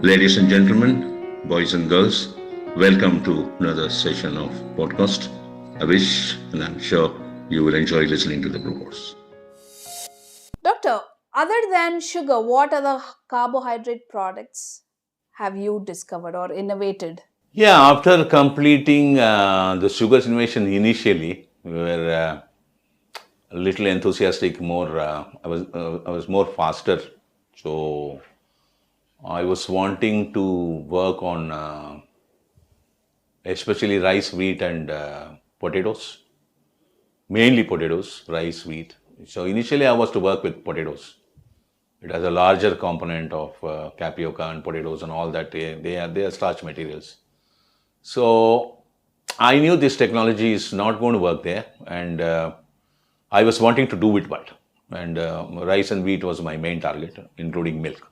Ladies and gentlemen, boys and girls, welcome to another session of podcast. I wish and I'm sure you will enjoy listening to the broadcast. Doctor, other than sugar, what other carbohydrate products have you discovered or innovated? Yeah, after completing the sugars innovation initially, we were a little enthusiastic. I was more faster, so I was wanting to work on especially rice, wheat, and potatoes. Mainly potatoes, rice, wheat. So initially, I was to work with potatoes. It has a larger component of tapioca and potatoes and all that. They are starch materials. So I knew this technology is not going to work there, and I was wanting to do it, but and rice and wheat was my main target, including milk.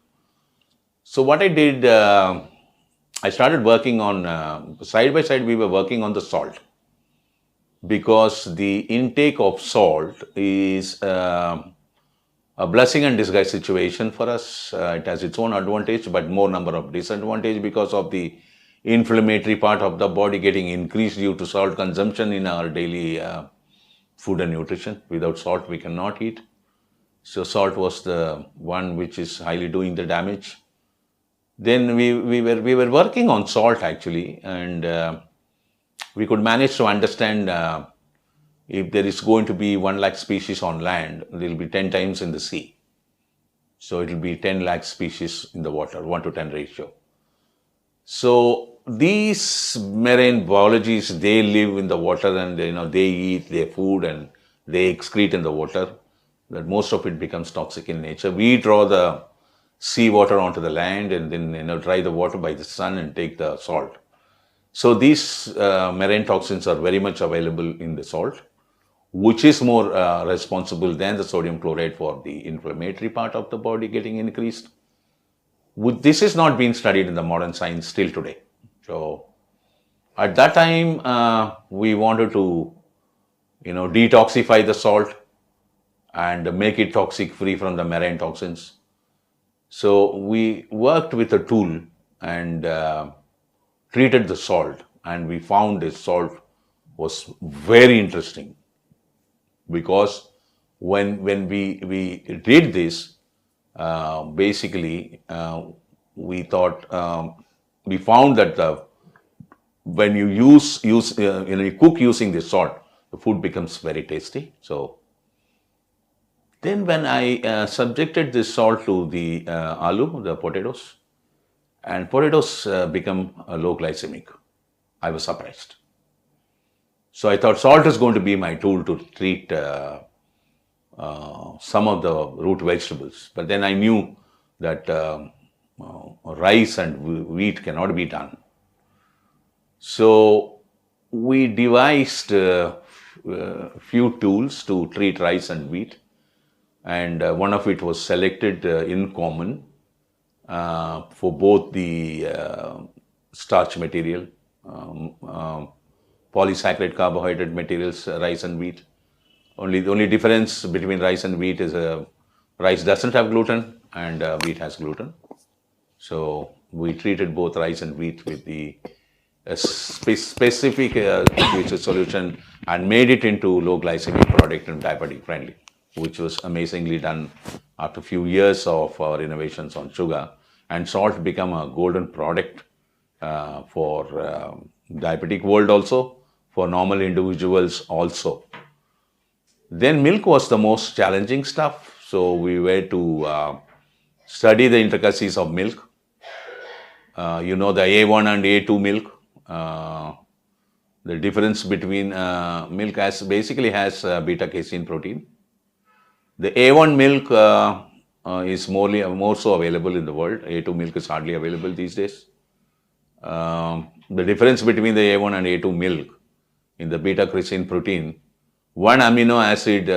So what I did, I started working on side by side. We were working on the salt because the intake of salt is a blessing and disguise situation for us. It has its own advantage, but more number of disadvantage because of the inflammatory part of the body getting increased due to salt consumption in our daily food and nutrition. Without salt, we cannot eat. So salt was the one which is highly doing the damage. Then we were working on salt actually, and we could manage to understand if there is going to be 1 lakh species on land, there will be 10 times in the sea. So it will be 10 lakh species in the water, 1 to 10 ratio. So these marine biologies, they live in the water, and they eat their food and they excrete in the water. That most of it becomes toxic in nature. We draw the seawater onto the land and then dry the water by the sun and take the salt. So these marine toxins are very much available in the salt, which is more responsible than the sodium chloride for the inflammatory part of the body getting increased. This is not being studied in the modern science still today. So at that time, we wanted to, detoxify the salt and make it toxic free from the marine toxins. So we worked with a tool and treated the salt, and we found this salt was very interesting because when we did this, basically we thought we found that when you you cook using this salt, the food becomes very tasty. So then when I subjected this salt to the the potatoes, and potatoes become low glycemic, I was surprised. So I thought salt is going to be my tool to treat some of the root vegetables. But then I knew that rice and wheat cannot be done. So we devised few tools to treat rice and wheat. And one of it was selected in common for both the starch material, polysaccharide carbohydrate materials, rice and wheat. The only difference between rice and wheat is rice doesn't have gluten and wheat has gluten. So we treated both rice and wheat with the specific solution and made it into low glycemic product and diabetic friendly, which was amazingly done after a few years of our innovations on sugar. And salt became a golden product for diabetic world also, for normal individuals also. Then milk was the most challenging stuff. So we were to study the intricacies of milk. The A1 and A2 milk. The difference between milk basically has beta casein protein. The A1 milk is more so available in the world. A2 milk is hardly available these days. The difference between the A1 and A2 milk in the beta casein protein, one amino acid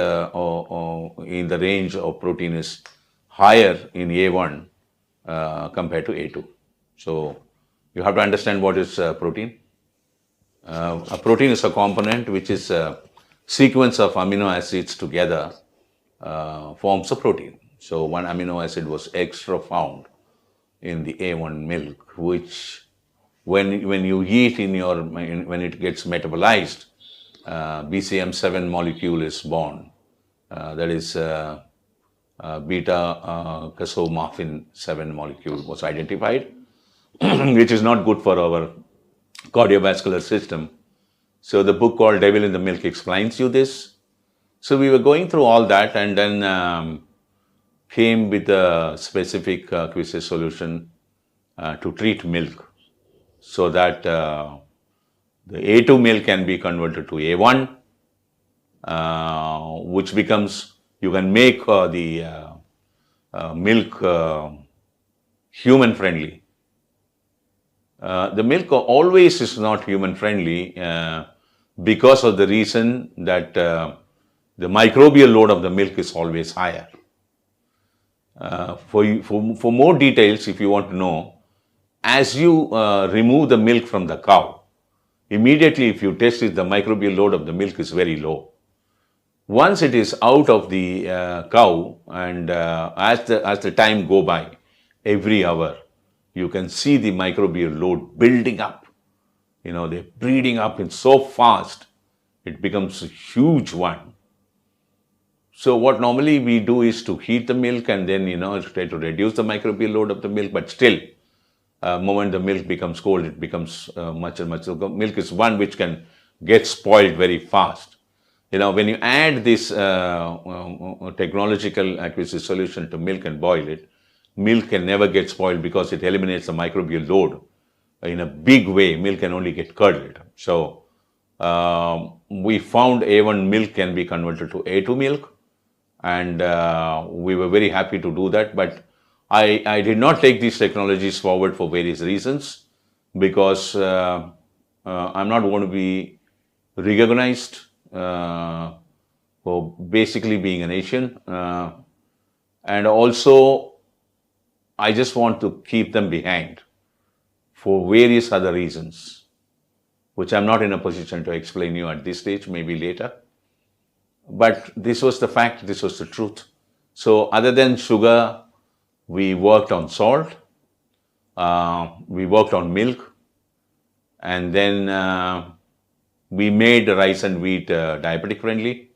in the range of protein is higher in A1 compared to A2. So you have to understand what is protein. A protein is a component which is a sequence of amino acids together forms a protein. So one amino acid was extra found in the A1 milk, which when you eat when it gets metabolized, BCM7 molecule is born. That is beta casomorphin 7 molecule was identified, which is not good for our cardiovascular system. So the book called Devil in the Milk explains you this. So we were going through all that, and then came with a specific quiz solution to treat milk, so that the A2 milk can be converted to A1, which becomes, you can make the milk human friendly. The milk always is not human friendly because of the reason that the microbial load of the milk is always higher. For more details, if you want to know, as you remove the milk from the cow, immediately if you test it, the microbial load of the milk is very low. Once it is out of the cow, and as the time go by, every hour, you can see the microbial load building up. They're breeding up in so fast, it becomes a huge one. So what normally we do is to heat the milk and then, try to reduce the microbial load of the milk, but still, moment the milk becomes cold, it becomes much and much. So milk is one which can get spoiled very fast. When you add this technological aqueous solution to milk and boil it, milk can never get spoiled because it eliminates the microbial load in a big way. Milk can only get curdled. So we found A1 milk can be converted to A2 milk, and we were very happy to do that. But I did not take these technologies forward for various reasons, because I'm not going to be recognized for basically being an Asian, and also I just want to keep them behind for various other reasons, which I'm not in a position to explain you at this stage, maybe later. But this was the fact, this was the truth. So other than sugar, we worked on salt, we worked on milk, and then we made rice and wheat diabetic friendly.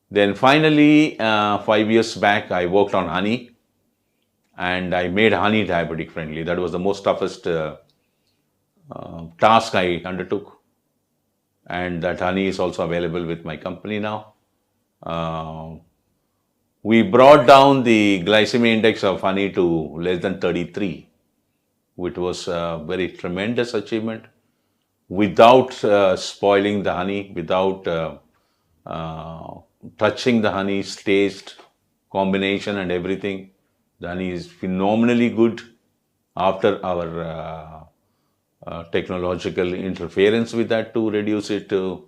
Then finally, 5 years back, I worked on honey, and I made honey diabetic friendly. That was the most toughest task I undertook. And that honey is also available with my company now. We brought down the glycemic index of honey to less than 33, which was a very tremendous achievement, without spoiling the honey, without touching the honey's taste, combination and everything. The honey is phenomenally good after our technological interference with that to reduce the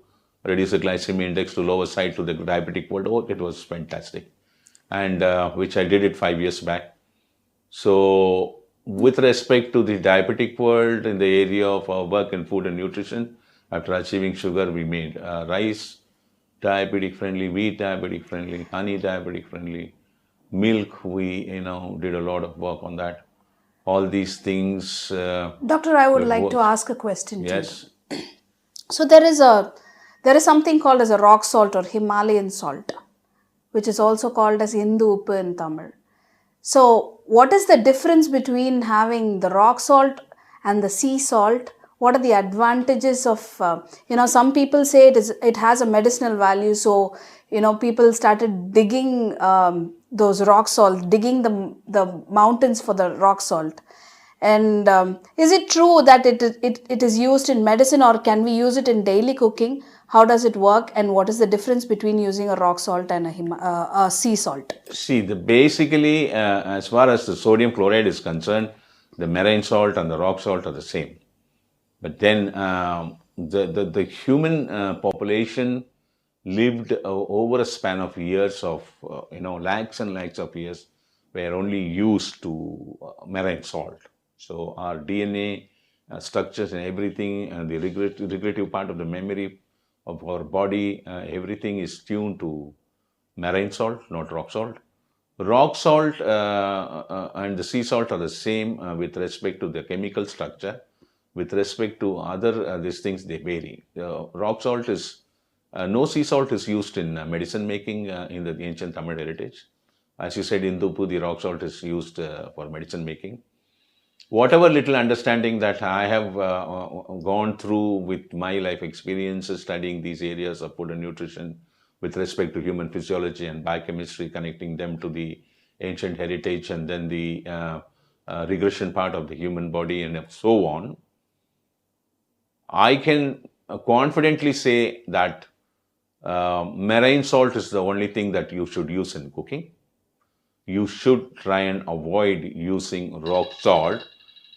glycemic index to lower side to the diabetic world. Oh, it was fantastic. And which I did it 5 years back. So with respect to the diabetic world, in the area of our work in food and nutrition, after achieving sugar, we made rice diabetic friendly, wheat diabetic friendly, honey diabetic friendly, milk, we did a lot of work on that. All these things. Doctor, I would like to ask a question. Yes. To you. So there is something called as a rock salt or Himalayan salt, which is also called as Indu Uppu in Tamil. So what is the difference between having the rock salt and the sea salt? What are the advantages of, some people say it has a medicinal value. So, people started digging those rock salt, digging the mountains for the rock salt. And is it true that it is used in medicine, or can we use it in daily cooking? How does it work, and what is the difference between using a rock salt and a sea salt? See, basically, as far as the sodium chloride is concerned, the marine salt and the rock salt are the same. But then the human population lived over a span of years of, lakhs and lakhs of years, were only used to marine salt. So our DNA structures and everything, and the regulative part of the memory of our body, everything is tuned to marine salt, not rock salt. Rock salt and the sea salt are the same with respect to the chemical structure. With respect to other these things, they vary. Rock salt is no sea salt is used in medicine making in the ancient Tamil heritage. As you said, in Dupu, the rock salt is used for medicine making. Whatever little understanding that I have gone through with my life experiences studying these areas of food and nutrition with respect to human physiology and biochemistry, connecting them to the ancient heritage and then the regression part of the human body and so on, I can confidently say that marine salt is the only thing that you should use in cooking. You should try and avoid using rock salt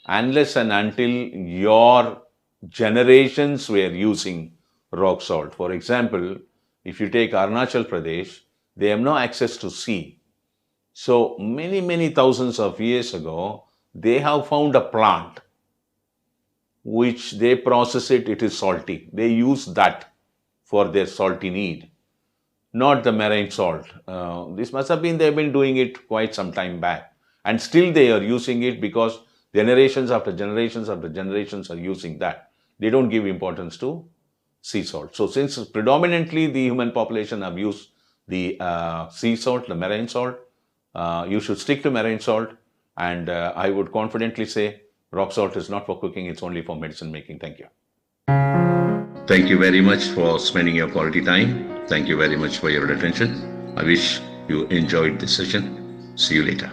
unless and until your generations were using rock salt. For example, if you take Arunachal Pradesh, they have no access to sea. So many thousands of years ago, they have found a plant which they process it, it is salty. They use that for their salty need, not the marine salt. This must have been, they've been doing it quite some time back. And still they are using it because generations after generations after generations are using that. They don't give importance to sea salt. So since predominantly the human population have used the sea salt, the marine salt, you should stick to marine salt. And I would confidently say rock salt is not for cooking, it's only for medicine making. Thank you. Thank you very much for spending your quality time. Thank you very much for your attention. I wish you enjoyed this session. See you later.